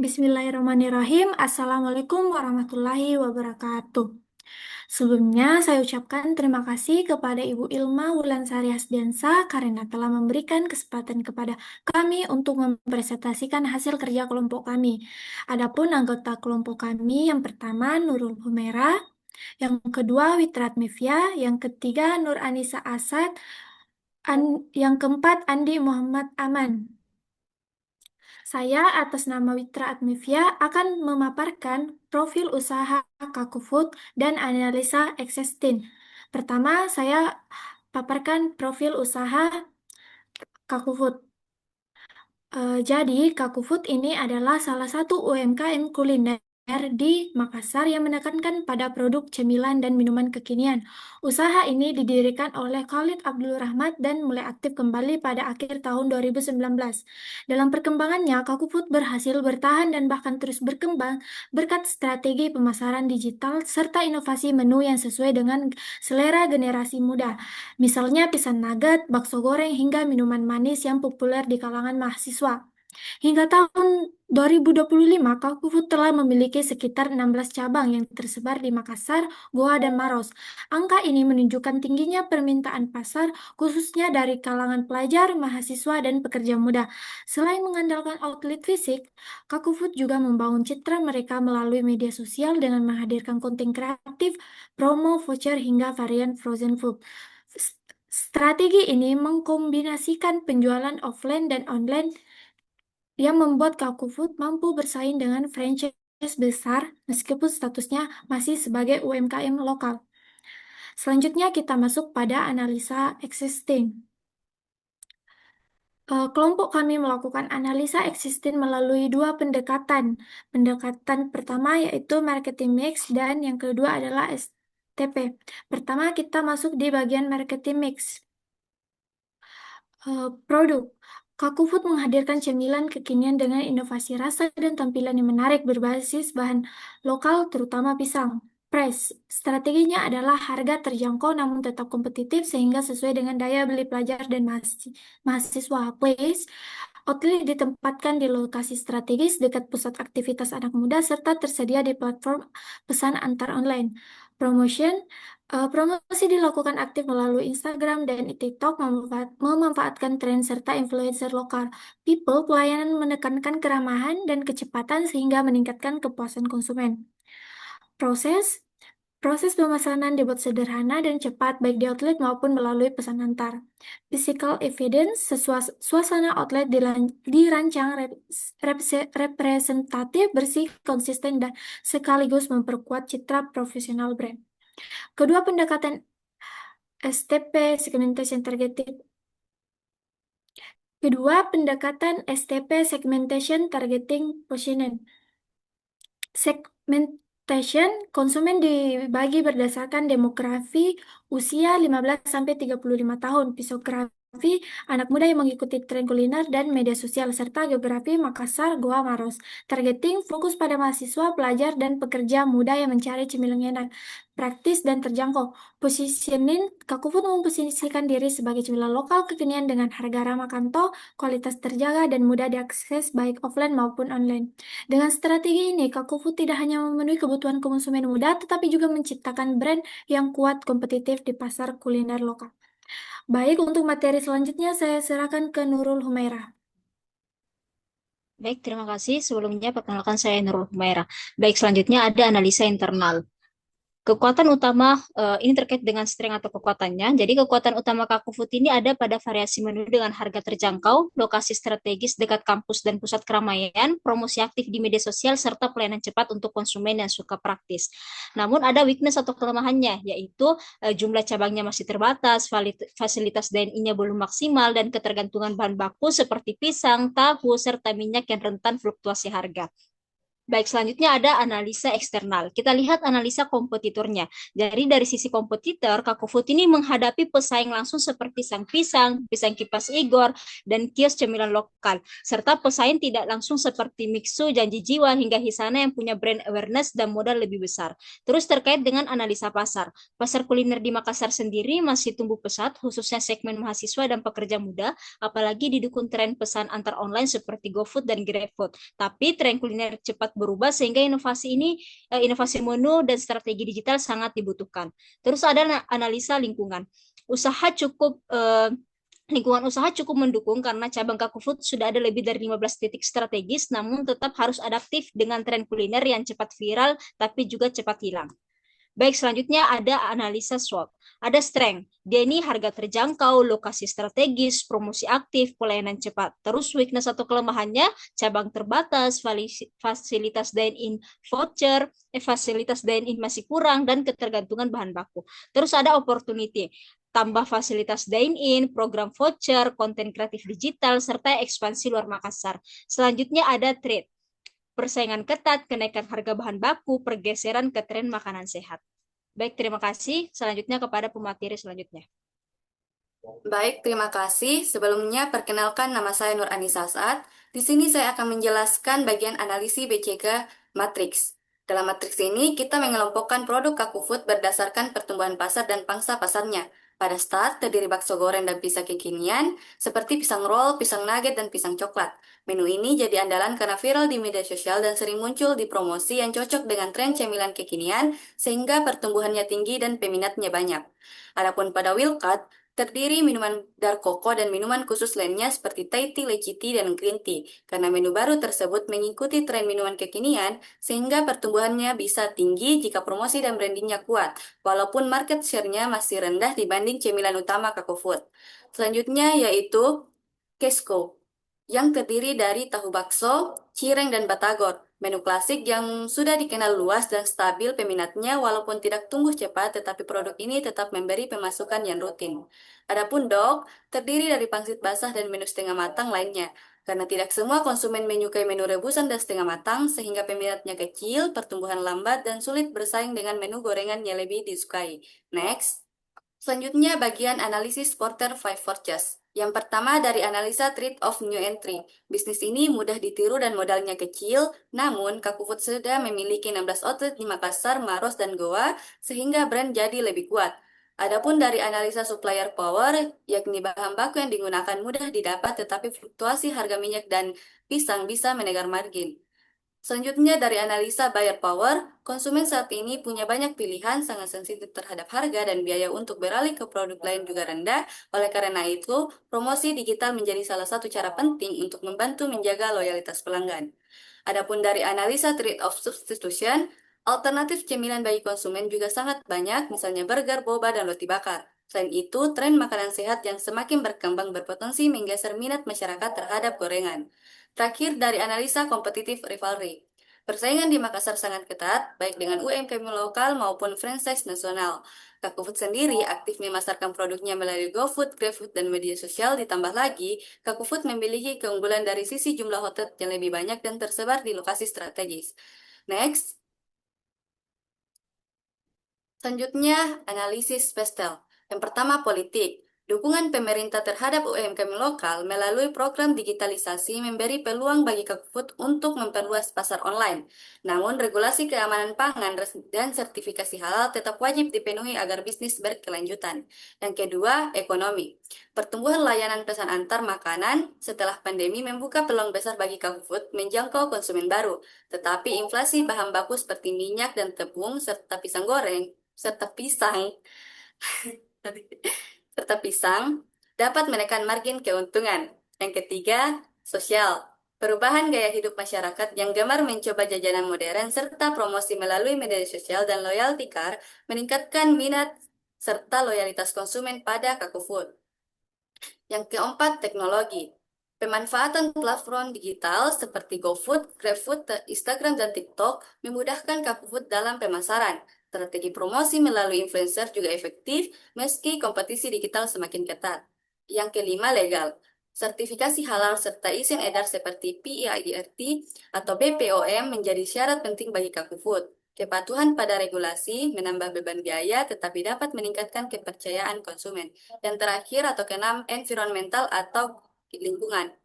Bismillahirrahmanirrahim. Assalamualaikum warahmatullahi wabarakatuh. Sebelumnya, saya ucapkan terima kasih kepada Ibu Ilma Wulansari Hasdiansa karena telah memberikan kesempatan kepada kami untuk mempresentasikan hasil kerja kelompok kami. Adapun anggota kelompok kami yang pertama Nurul Humaira, yang kedua Witrat Mevia, yang ketiga Nur Anisa Asad, yang keempat Andi Muhammad Aman. Saya atas nama Witra Admivia akan memaparkan profil usaha Kakufood dan analisa existing. Pertama, saya paparkan profil usaha Kakufood. Jadi, Kakufood ini adalah salah satu UMKM kuliner di Makassar yang menekankan pada produk cemilan dan minuman kekinian. Usaha ini didirikan oleh Khalid Abdul Rahmat dan mulai aktif kembali pada akhir tahun 2019. Dalam perkembangannya, Kakufood berhasil bertahan dan bahkan terus berkembang berkat strategi pemasaran digital serta inovasi menu yang sesuai dengan selera generasi muda. Misalnya pisang nugget, bakso goreng, hingga minuman manis yang populer di kalangan mahasiswa. Hingga tahun 2025, Kakufood telah memiliki sekitar 16 cabang yang tersebar di Makassar, Goa, dan Maros. Angka ini menunjukkan tingginya permintaan pasar, khususnya dari kalangan pelajar, mahasiswa, dan pekerja muda. Selain mengandalkan outlet fisik, Kakufood juga membangun citra mereka melalui media sosial dengan menghadirkan konten kreatif, promo, voucher, hingga varian frozen food. Strategi ini mengkombinasikan penjualan offline dan online yang membuat Kakufood mampu bersaing dengan franchise besar meskipun statusnya masih sebagai UMKM lokal. Selanjutnya kita masuk pada analisa existing. Kelompok kami melakukan analisa existing melalui dua pendekatan. Pendekatan pertama yaitu marketing mix dan yang kedua adalah STP. Pertama kita masuk di bagian marketing mix. Produk. Kakufood menghadirkan cemilan kekinian dengan inovasi rasa dan tampilan yang menarik berbasis bahan lokal, terutama pisang. Price. Strateginya adalah harga terjangkau namun tetap kompetitif sehingga sesuai dengan daya beli pelajar dan mahasiswa. Place. Outlet ditempatkan di lokasi strategis dekat pusat aktivitas anak muda serta tersedia di platform pesan antar online. Promotion. Promosi dilakukan aktif melalui Instagram dan TikTok memanfaatkan tren serta influencer lokal. People, pelayanan menekankan keramahan dan kecepatan sehingga meningkatkan kepuasan konsumen. Proses, proses pemesanan dibuat sederhana dan cepat baik di outlet maupun melalui pesan antar. Physical evidence, suasana outlet dirancang representatif, bersih, konsisten, dan sekaligus memperkuat citra profesional brand. Kedua pendekatan STP segmentation targeting. Kedua pendekatan STP segmentation targeting positioning. Segmentation konsumen dibagi berdasarkan demografi usia 15-35 tahun, psikografi anak muda yang mengikuti tren kuliner dan media sosial, serta geografi Makassar, Goa, Maros. Targeting fokus pada mahasiswa, pelajar, dan pekerja muda yang mencari cemilan enak, praktis, dan terjangkau. Positioning, Kakufood memposisikan diri sebagai cemilan lokal kekinian dengan harga ramah kantong, kualitas terjaga, dan mudah diakses baik offline maupun online. Dengan strategi ini, Kakufood tidak hanya memenuhi kebutuhan konsumen muda, tetapi juga menciptakan brand yang kuat kompetitif di pasar kuliner lokal. Baik, untuk materi selanjutnya saya serahkan ke Nurul Humaira. Baik, terima kasih. Sebelumnya perkenalkan saya Nurul Humaira. Baik, selanjutnya ada analisa internal. Kekuatan utama ini terkait dengan strength atau kekuatannya. Jadi kekuatan utama Kakufood ini ada pada variasi menu dengan harga terjangkau, lokasi strategis dekat kampus dan pusat keramaian, promosi aktif di media sosial, serta pelayanan cepat untuk konsumen yang suka praktis. Namun ada weakness atau kelemahannya, yaitu jumlah cabangnya masih terbatas, fasilitas DNI-nya belum maksimal, dan ketergantungan bahan baku seperti pisang, tahu, serta minyak yang rentan fluktuasi harga. Baik, selanjutnya ada analisa eksternal. Kita lihat analisa kompetitornya. Jadi dari sisi kompetitor, Kakufut ini menghadapi pesaing langsung seperti Sang Pisang, Pisang Kipas Igor, dan kios cemilan lokal. Serta pesaing tidak langsung seperti Mixu, Janji Jiwa, hingga Hisana yang punya brand awareness dan modal lebih besar. Terus terkait dengan analisa pasar. Pasar kuliner di Makassar sendiri masih tumbuh pesat, khususnya segmen mahasiswa dan pekerja muda, apalagi didukung tren pesan antar online seperti GoFood dan GrabFood. Tapi tren kuliner cepat berubah sehingga inovasi menu dan strategi digital sangat dibutuhkan. Terus ada analisa lingkungan. Usaha cukup Lingkungan usaha cukup mendukung karena cabang Kakufood sudah ada lebih dari 15 titik strategis, namun tetap harus adaptif dengan tren kuliner yang cepat viral tapi juga cepat hilang. Baik, selanjutnya ada analisa SWOT. Ada strength, dia ini harga terjangkau, lokasi strategis, promosi aktif, pelayanan cepat. Terus weakness atau kelemahannya, cabang terbatas, fasilitas dine-in voucher, fasilitas dine-in masih kurang, dan ketergantungan bahan baku. Terus ada opportunity, tambah fasilitas dine-in, program voucher, konten kreatif digital, serta ekspansi luar Makassar. Selanjutnya ada trade, persaingan ketat, kenaikan harga bahan baku, pergeseran ke tren makanan sehat. Baik, terima kasih. Selanjutnya kepada pemateri selanjutnya. Baik, terima kasih. Sebelumnya, perkenalkan nama saya Nur Anissa Saad. Di sini saya akan menjelaskan bagian analisis BCG Matrix. Dalam matriks ini, kita mengelompokkan produk Kaku Food berdasarkan pertumbuhan pasar dan pangsa pasarnya. Pada start, terdiri bakso goreng dan pisang kekinian, seperti pisang roll, pisang nugget, dan pisang coklat. Menu ini jadi andalan karena viral di media sosial dan sering muncul di promosi yang cocok dengan tren cemilan kekinian, sehingga pertumbuhannya tinggi dan peminatnya banyak. Adapun pada Wilkat, terdiri minuman dark cocoa dan minuman khusus lainnya seperti Thai tea, leci tea, dan green tea. Karena menu baru tersebut mengikuti tren minuman kekinian, sehingga pertumbuhannya bisa tinggi jika promosi dan brandingnya kuat, walaupun market share-nya masih rendah dibanding cemilan utama Kako Food. Selanjutnya yaitu Kesko, yang terdiri dari tahu bakso, cireng, dan batagor. Menu klasik yang sudah dikenal luas dan stabil peminatnya walaupun tidak tumbuh cepat, tetapi produk ini tetap memberi pemasukan yang rutin. Adapun dog, terdiri dari pangsit basah dan menu setengah matang lainnya. Karena tidak semua konsumen menyukai menu rebusan dan setengah matang, sehingga peminatnya kecil, pertumbuhan lambat, dan sulit bersaing dengan menu gorengan yang lebih disukai. Next. Selanjutnya bagian analisis Porter 5 Forces. Yang pertama dari analisa trade of new entry. Bisnis ini mudah ditiru dan modalnya kecil, namun Kakufood sudah memiliki 16 outlet di Makassar, Maros, dan Goa, sehingga brand jadi lebih kuat. Adapun dari analisa supplier power, yakni bahan baku yang digunakan mudah didapat tetapi fluktuasi harga minyak dan pisang bisa menegar margin. Selanjutnya dari analisa buyer power, konsumen saat ini punya banyak pilihan, sangat sensitif terhadap harga dan biaya untuk beralih ke produk lain juga rendah. Oleh karena itu, promosi digital menjadi salah satu cara penting untuk membantu menjaga loyalitas pelanggan. Adapun dari analisa trade-off substitution, alternatif cemilan bagi konsumen juga sangat banyak, misalnya burger, boba, dan roti bakar. Selain itu, tren makanan sehat yang semakin berkembang berpotensi menggeser minat masyarakat terhadap gorengan. Terakhir dari analisa kompetitif rivalry. Persaingan di Makassar sangat ketat, baik dengan UMKM lokal maupun franchise nasional. Kakufood sendiri aktif memasarkan produknya melalui GoFood, GrabFood, dan media sosial. Ditambah lagi, Kakufood memiliki keunggulan dari sisi jumlah outlet yang lebih banyak dan tersebar di lokasi strategis. Next. Selanjutnya, analisis pastel. Yang pertama, politik. Dukungan pemerintah terhadap UMKM lokal melalui program digitalisasi memberi peluang bagi Kakfood untuk memperluas pasar online. Namun, regulasi keamanan pangan dan sertifikasi halal tetap wajib dipenuhi agar bisnis berkelanjutan. Yang kedua, ekonomi. Pertumbuhan layanan pesan antar makanan setelah pandemi membuka peluang besar bagi Kakfood menjangkau konsumen baru. Tetapi inflasi bahan baku seperti minyak dan tepung serta pisang goreng serta pisang serta pisang dapat menekan margin keuntungan. Yang ketiga, sosial. Perubahan gaya hidup masyarakat yang gemar mencoba jajanan modern serta promosi melalui media sosial dan loyalty card meningkatkan minat serta loyalitas konsumen pada Kakufood. Yang keempat, teknologi. Pemanfaatan platform digital seperti GoFood, GrabFood, Instagram, dan TikTok memudahkan Kakufood dalam pemasaran. Strategi promosi melalui influencer juga efektif meski kompetisi digital semakin ketat. Yang kelima, legal. Sertifikasi halal serta izin edar seperti PIDRT atau BPOM menjadi syarat penting bagi Kaku Food. Kepatuhan pada regulasi menambah beban biaya tetapi dapat meningkatkan kepercayaan konsumen. Yang terakhir atau keenam, environmental atau lingkungan.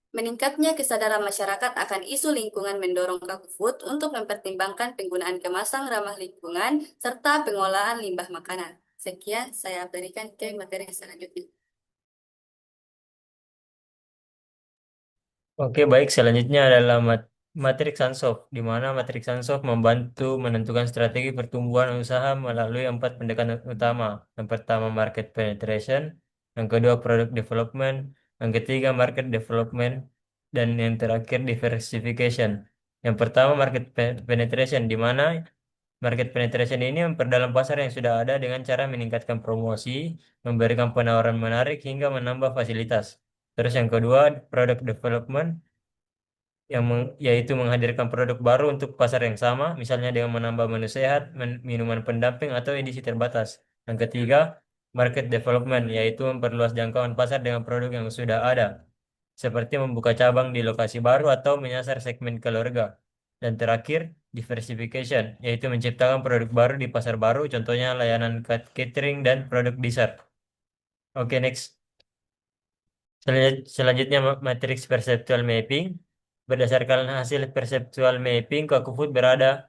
Meningkatnya kesadaran masyarakat akan isu lingkungan mendorong Kaku Food untuk mempertimbangkan penggunaan kemasan ramah lingkungan serta pengolahan limbah makanan. Sekian saya berikan ke materi selanjutnya. Oke, baik. Selanjutnya adalah matriks Sunsoft, di mana matriks Sunsoft membantu menentukan strategi pertumbuhan usaha melalui 4 pendekatan utama. Yang pertama, market penetration. Yang kedua, product development. Yang ketiga, market development. Dan yang terakhir, diversification. Yang pertama, market penetration, di mana market penetration ini memperdalam pasar yang sudah ada dengan cara meningkatkan promosi, memberikan penawaran menarik, hingga menambah fasilitas. Terus yang kedua, product development, yaitu menghadirkan produk baru untuk pasar yang sama, misalnya dengan menambah menu sehat, minuman pendamping, atau edisi terbatas. Yang ketiga, market development, yaitu memperluas jangkauan pasar dengan produk yang sudah ada, seperti membuka cabang di lokasi baru atau menyasar segmen keluarga. Dan terakhir, diversification, yaitu menciptakan produk baru di pasar baru, contohnya layanan catering dan produk dessert. Oke, next. Selanjutnya matriks perceptual mapping. Berdasarkan hasil perceptual mapping, Kakufood berada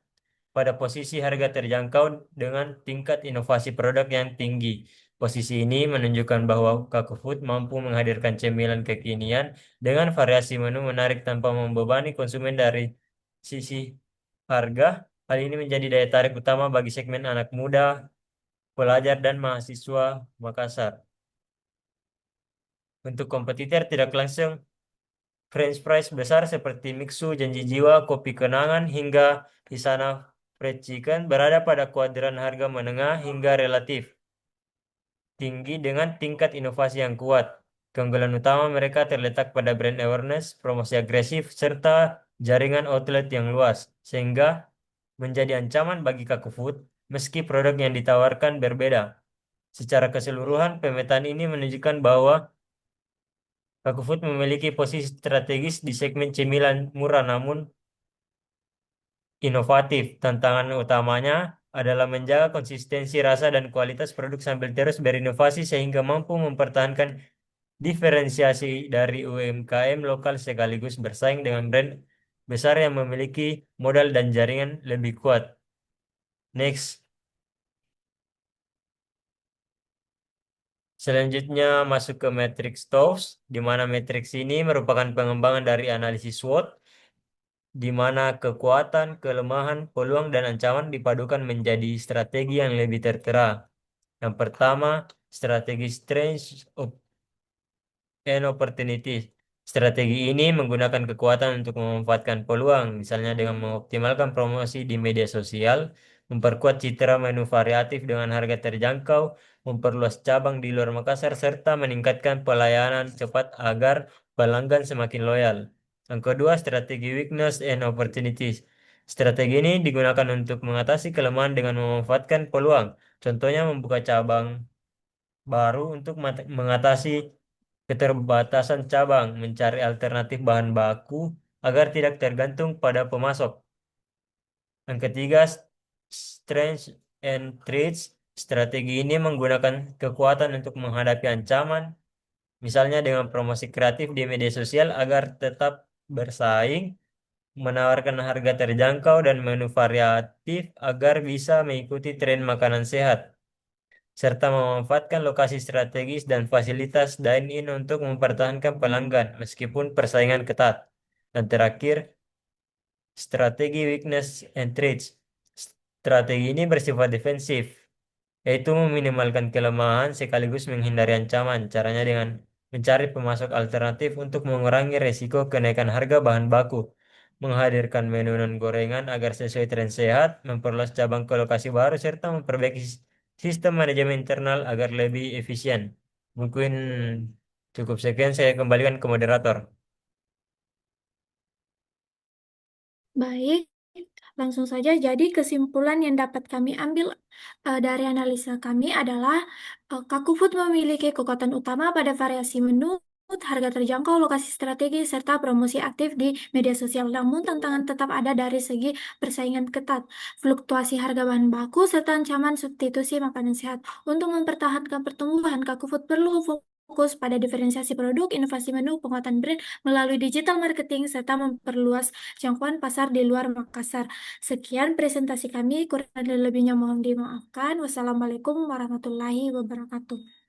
pada posisi harga terjangkau dengan tingkat inovasi produk yang tinggi. Posisi ini menunjukkan bahwa Kakufood mampu menghadirkan cemilan kekinian dengan variasi menu menarik tanpa membebani konsumen dari sisi harga. Hal ini menjadi daya tarik utama bagi segmen anak muda, pelajar, dan mahasiswa Makassar. Untuk kompetitor tidak langsung, French fries besar seperti Mixu, Janji Jiwa, Kopi Kenangan, hingga Hisana Fried Chicken berada pada kuadran harga menengah hingga relatif tinggi dengan tingkat inovasi yang kuat. Keunggulan utama mereka terletak pada brand awareness, promosi agresif, serta jaringan outlet yang luas, sehingga menjadi ancaman bagi Kaku Food meski produk yang ditawarkan berbeda. Secara keseluruhan, pemetaan ini menunjukkan bahwa Kaku Food memiliki posisi strategis di segmen cemilan murah namun inovatif. Tantangan utamanya adalah menjaga konsistensi rasa dan kualitas produk sambil terus berinovasi sehingga mampu mempertahankan diferensiasi dari UMKM lokal sekaligus bersaing dengan brand besar yang memiliki modal dan jaringan lebih kuat. Next. Selanjutnya masuk ke matrix TOWS, di mana matrix ini merupakan pengembangan dari analisis SWOT, di mana kekuatan, kelemahan, peluang, dan ancaman dipadukan menjadi strategi yang lebih tertera. Yang pertama, strategi strength and opportunities. Strategi ini menggunakan kekuatan untuk memanfaatkan peluang, misalnya dengan mengoptimalkan promosi di media sosial, memperkuat citra menu variatif dengan harga terjangkau, memperluas cabang di luar Makassar, serta meningkatkan pelayanan cepat agar pelanggan semakin loyal. Yang kedua, strategi weakness and opportunities. Strategi ini digunakan untuk mengatasi kelemahan dengan memanfaatkan peluang. Contohnya membuka cabang baru untuk mengatasi keterbatasan cabang, mencari alternatif bahan baku agar tidak tergantung pada pemasok. Yang ketiga, strengths and threats. Strategi ini menggunakan kekuatan untuk menghadapi ancaman, misalnya dengan promosi kreatif di media sosial agar tetap bersaing, menawarkan harga terjangkau dan menu variatif agar bisa mengikuti tren makanan sehat, serta memanfaatkan lokasi strategis dan fasilitas dine-in untuk mempertahankan pelanggan meskipun persaingan ketat. Dan terakhir, strategi weakness and threats. Strategi ini bersifat defensif, yaitu meminimalkan kelemahan sekaligus menghindari ancaman. Caranya dengan mencari pemasok alternatif untuk mengurangi resiko kenaikan harga bahan baku, menghadirkan menu non-gorengan agar sesuai tren sehat, memperluas cabang ke lokasi baru, serta memperbaiki sistem manajemen internal agar lebih efisien. Mungkin cukup sekian, saya kembalikan ke moderator. Baik, langsung saja. Jadi kesimpulan yang dapat kami ambil dari analisa kami adalah Kaku Food memiliki kekuatan utama pada variasi menu harga terjangkau, lokasi strategis, serta promosi aktif di media sosial. Namun, tantangan tetap ada dari segi persaingan ketat, fluktuasi harga bahan baku, serta ancaman substitusi makanan sehat. Untuk mempertahankan pertumbuhan, Kakufood perlu fokus pada diferensiasi produk, inovasi menu, penguatan brand melalui digital marketing, serta memperluas jangkauan pasar di luar Makassar. Sekian presentasi kami, kurang dan lebihnya mohon dimaafkan. Wassalamualaikum warahmatullahi wabarakatuh.